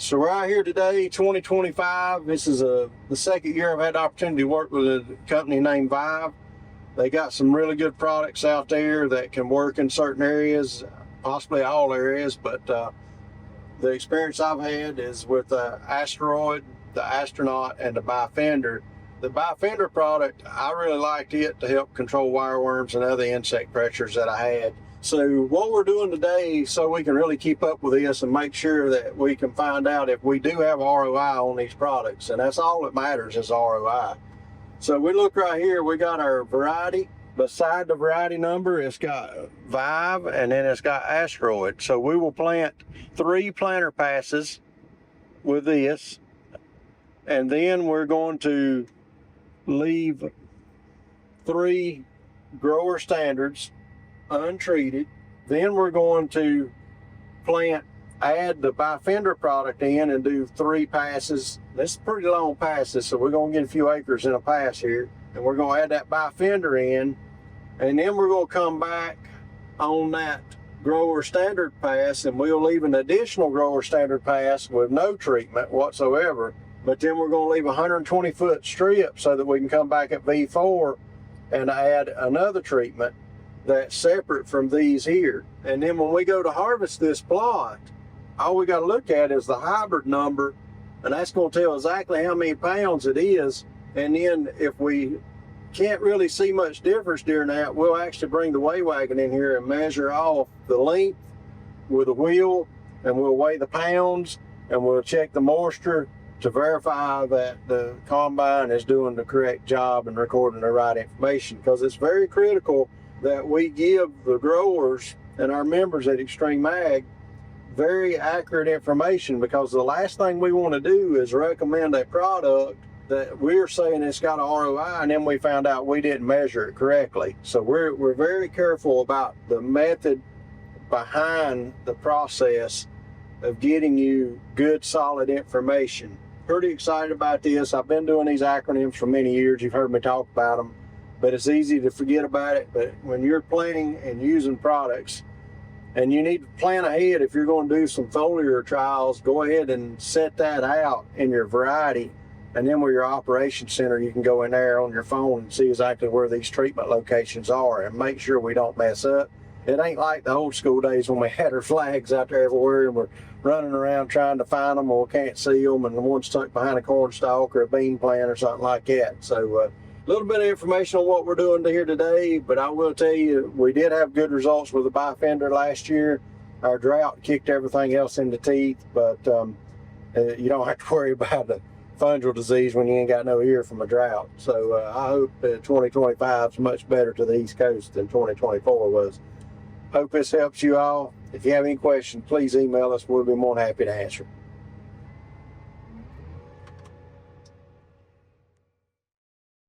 So we're out here today, 2025. This is the second year I've had the opportunity to work with a company named Vive. They got some really good products out there that can work in certain areas, possibly all areas, but the experience I've had is with the AZteroid, the AZterknot, and the Bifender. The Bifender product, I really liked it to help control wireworms and other insect pressures that I had. So what we're doing today, so we can really keep up with this and make sure that we can find out if we do have ROI on these products, and that's all that matters is ROI. So we look right here, we got our variety. Beside the variety number, it's got Vive, and then it's got AZteroid. So we will plant 3 planter passes with this, and then we're going to leave 3 grower standards untreated. Then we're going to add the Bifender product in and do 3 passes. This is pretty long passes, so we're going to get a few acres in a pass here, and we're going to add that Bifender in, and then we're going to come back on that grower standard pass, and we'll leave an additional grower standard pass with no treatment whatsoever. But then we're going to leave a 120-foot strip so that we can come back at V4 and add another treatment that's separate from these here. And then when we go to harvest this plot, all we got to look at is the hybrid number, and that's going to tell exactly how many pounds it is. And then if we can't really see much difference during that, we'll actually bring the weigh wagon in here and measure off the length with a wheel, and we'll weigh the pounds, and we'll check the moisture to verify that the combine is doing the correct job and recording the right information, because it's very critical that we give the growers and our members at XtremeAg very accurate information, because the last thing we want to do is recommend a product that we're saying it's got an ROI, and then we found out we didn't measure it correctly. So we're very careful about the method behind the process of getting you good, solid information. Pretty excited about this. I've been doing these acronyms for many years. You've heard me talk about them, but it's easy to forget about it. But when you're planting and using products, and you need to plan ahead, if you're going to do some foliar trials, go ahead and set that out in your variety. And then with your operations center, you can go in there on your phone and see exactly where these treatment locations are and make sure we don't mess up. It ain't like the old school days when we had our flags out there everywhere and we're running around trying to find them, or can't see them, and the one's stuck behind a corn stalk or a bean plant or something like that. So a little bit of information on what we're doing here today, but I will tell you, we did have good results with the Bifender last year. Our drought kicked everything else in the teeth, but you don't have to worry about the fungal disease when you ain't got no ear from a drought. So I hope 2025 is much better to the East Coast than 2024 was. Hope this helps you all. If you have any questions, please email us. We'll be more than happy to answer.